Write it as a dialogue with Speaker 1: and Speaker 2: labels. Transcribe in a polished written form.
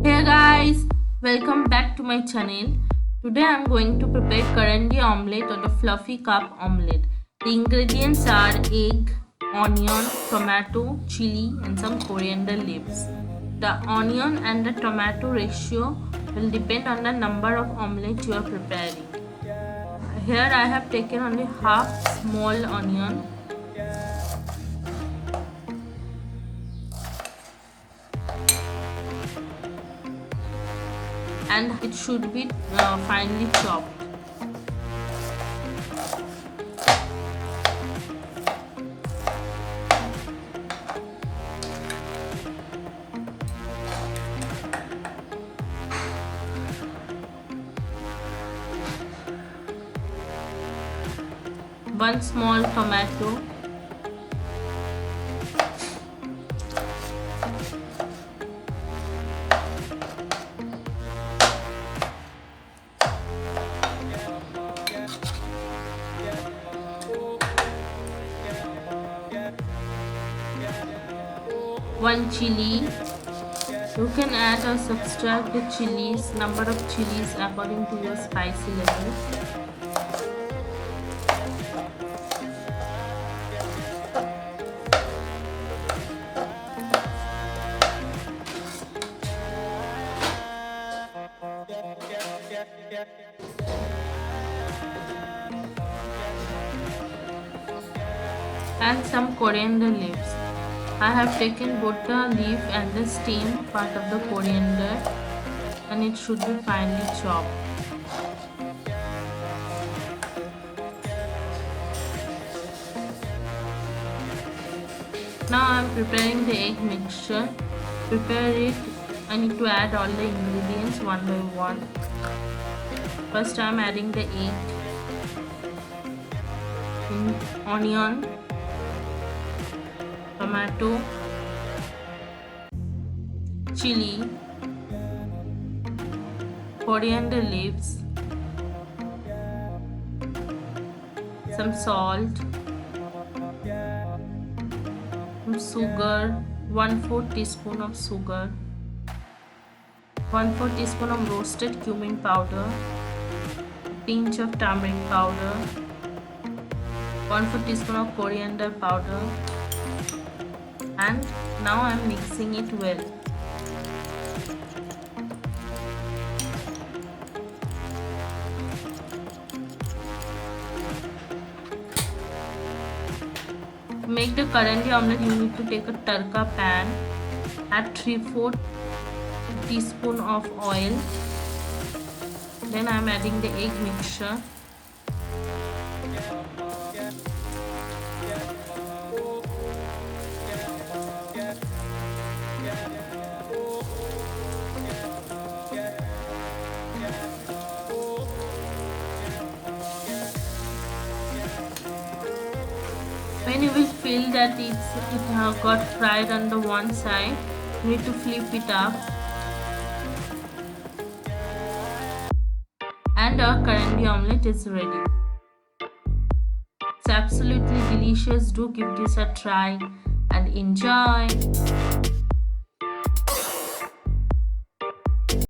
Speaker 1: Hey guys, welcome back to my channel. Today I am going to prepare Karandi omelette or the fluffy cup omelette. The ingredients are egg, onion, tomato, chili and some coriander leaves. The onion and the tomato ratio will depend on the number of omelette you are preparing. Here I have taken only half small onion. And it should be finely chopped. One small tomato. One chili. You can add or subtract the chilies, number of chilies according to your spicy level. And some coriander leaves. I have taken both the leaf and the stem part of the coriander and it should be finely chopped. Now I am preparing the egg mixture. Prepare it. I need to add all the ingredients one by one. First I am adding the egg, onion, tomato, chili, coriander leaves, some salt, some sugar, 1/4 teaspoon of sugar, 1/4 teaspoon of roasted cumin powder, pinch of turmeric powder, 1/4 teaspoon of coriander powder, and now I am mixing it well. To make the Karandi omelette, you need to take a tarka pan, add 3/4 teaspoon of oil. Then I am adding the egg mixture. When you will feel that it got fried on the one side, you need to flip it up. And our Karandi omelette is ready. It's absolutely delicious. Do give this a try and enjoy.